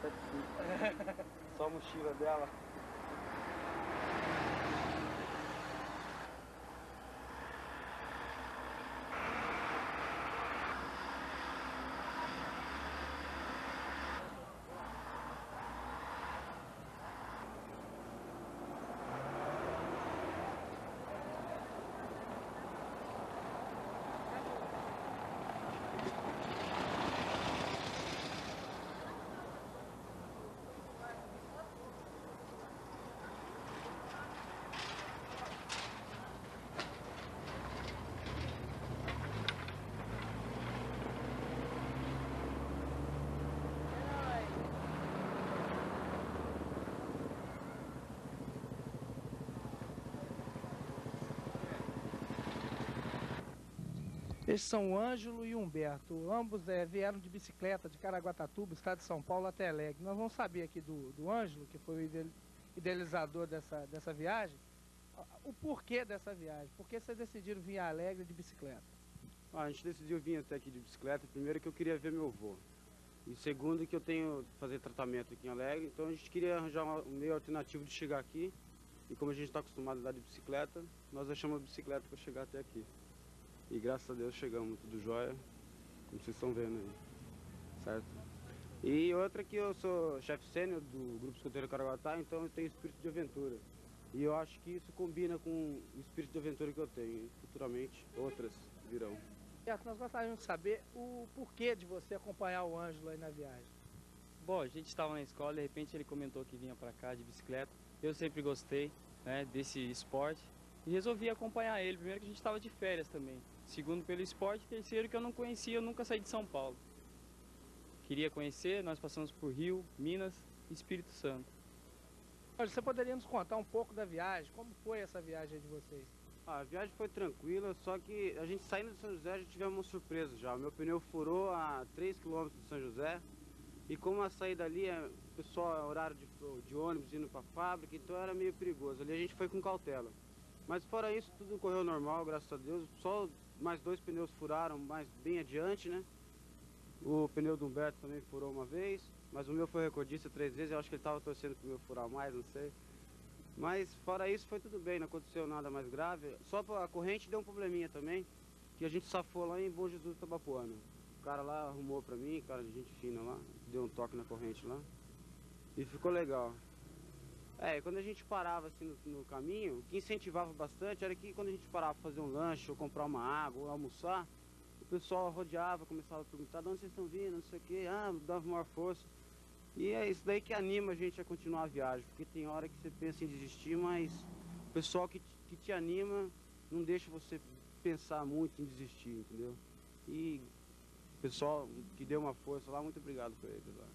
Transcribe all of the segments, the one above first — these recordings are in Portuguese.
7,5. Só a mochila dela. Esses são o Ângelo e o Humberto. Ambos vieram de bicicleta de Caraguatatuba, estado de São Paulo, até Alegre. Nós vamos saber aqui do Ângelo, que foi o idealizador dessa viagem, o porquê dessa viagem. Por que vocês decidiram vir a Alegre de bicicleta? A gente decidiu vir até aqui de bicicleta, primeiro que eu queria ver meu avô. E segundo que eu tenho que fazer tratamento aqui em Alegre, então a gente queria arranjar um meio alternativo de chegar aqui. E como a gente está acostumado a andar de bicicleta, nós achamos a bicicleta para chegar até aqui. E graças a Deus chegamos, tudo jóia, como vocês estão vendo aí, certo? E outra que eu sou chefe sênior do Grupo Escoteiro Caraguatá, então eu tenho espírito de aventura. E eu acho que isso combina com o espírito de aventura que eu tenho. E futuramente outras virão. Humberto, nós gostaríamos de saber o porquê de você acompanhar o Ângelo aí na viagem. Bom, a gente estava na escola, de repente ele comentou que vinha para cá de bicicleta. Eu sempre gostei, né, desse esporte e resolvi acompanhar ele. Primeiro que a gente estava de férias também. Segundo pelo esporte, terceiro que eu não conhecia, eu nunca saí de São Paulo. Queria conhecer, nós passamos por Rio, Minas e Espírito Santo. Olha, você poderia nos contar um pouco da viagem? Como foi essa viagem de vocês? A viagem foi tranquila, só que a gente saindo de São José já tivemos uma surpresa já. O meu pneu furou a 3 quilômetros de São José. E como a saída ali, o pessoal é horário de ônibus indo para a fábrica, então era meio perigoso. Ali a gente foi com cautela. Mas fora isso, tudo correu normal, graças a Deus. Só mais 2 pneus furaram, mais bem adiante, né? O pneu do Humberto também furou uma vez, mas o meu foi recordista 3 vezes. Eu acho que ele estava torcendo para o meu furar mais, não sei. Mas fora isso foi tudo bem, não aconteceu nada mais grave. Só a corrente deu um probleminha também, que a gente safou lá em Bom Jesus do Tabapuana. O cara lá arrumou pra mim, cara de gente fina lá, deu um toque na corrente lá. E ficou legal. Quando a gente parava assim no caminho, o que incentivava bastante era que quando a gente parava pra fazer um lanche, ou comprar uma água, ou almoçar, o pessoal rodeava, começava a perguntar de onde vocês estão vindo, não sei o que, dava maior força. E é isso daí que anima a gente a continuar a viagem, porque tem hora que você pensa em desistir, mas o pessoal que te anima não deixa você pensar muito em desistir, entendeu? E o pessoal que deu uma força lá, muito obrigado por eles lá.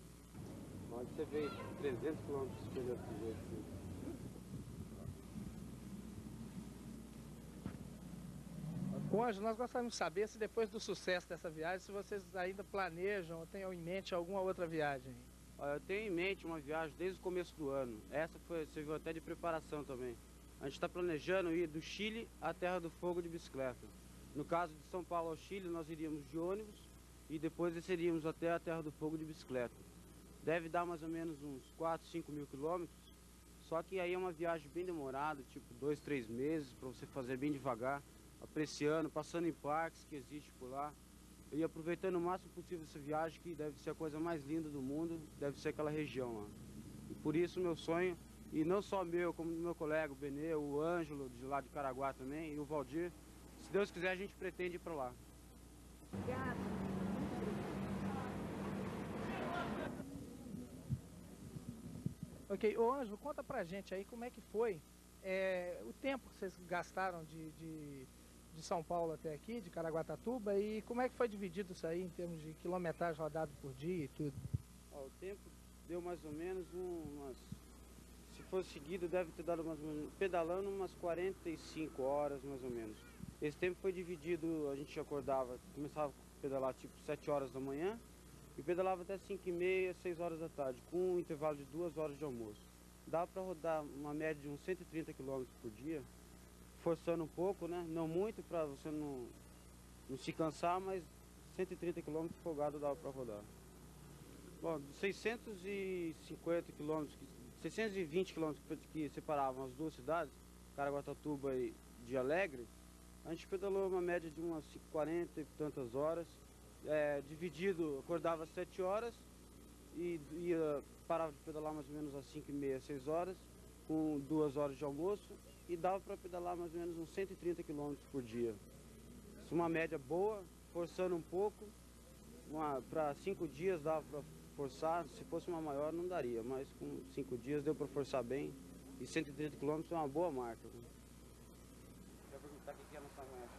Onde você veio 300 quilômetros de pneu desse jeito assim. Ô Ângelo, nós gostaríamos de saber se depois do sucesso dessa viagem, se vocês ainda planejam ou tenham em mente alguma outra viagem. Olha, eu tenho em mente uma viagem desde o começo do ano. Essa serviu até de preparação também. A gente está planejando ir do Chile à Terra do Fogo de bicicleta. No caso de São Paulo ao Chile, nós iríamos de ônibus e depois desceríamos até a Terra do Fogo de bicicleta. Deve dar mais ou menos uns 4, 5 mil quilômetros. Só que aí é uma viagem bem demorada, tipo 2, 3 meses, para você fazer bem devagar, apreciando, passando em parques que existem por lá. E aproveitando o máximo possível essa viagem, que deve ser a coisa mais linda do mundo, deve ser aquela região lá. E por isso meu sonho, e não só meu, como do meu colega, o Benê, o Ângelo, de lá de Caraguá também, e o Valdir, se Deus quiser a gente pretende ir para lá. Obrigado. Ok, ô Ângelo, conta pra gente aí como é que foi o tempo que vocês gastaram de São Paulo até aqui, de Caraguatatuba, e como é que foi dividido isso aí em termos de quilometragem rodado por dia e tudo? O tempo deu mais ou menos se for seguido deve ter dado mais ou menos, pedalando umas 45 horas mais ou menos. Esse tempo foi dividido, a gente acordava, começava a pedalar tipo 7 horas da manhã, e pedalava até 5h30, 6 horas da tarde, com um intervalo de 2 horas de almoço. Dá para rodar uma média de uns 130 km por dia, forçando um pouco, né? Não muito para você não se cansar, mas 130 km folgado dava para rodar. Bom, 650 quilômetros, 620 quilômetros que separavam as duas cidades, Caraguatatuba e de Alegre, a gente pedalou uma média de umas 40 e tantas horas, dividido, acordava às 7 horas e parava de pedalar mais ou menos às 5h30, 6 horas, com 2 horas de almoço, e dava para pedalar mais ou menos uns 130 quilômetros por dia. Isso é uma média boa, forçando um pouco, para 5 dias dava para forçar, se fosse uma maior não daria, mas com 5 dias deu para forçar bem, e 130 quilômetros é uma boa marca. Quer perguntar o que é a nossa marca?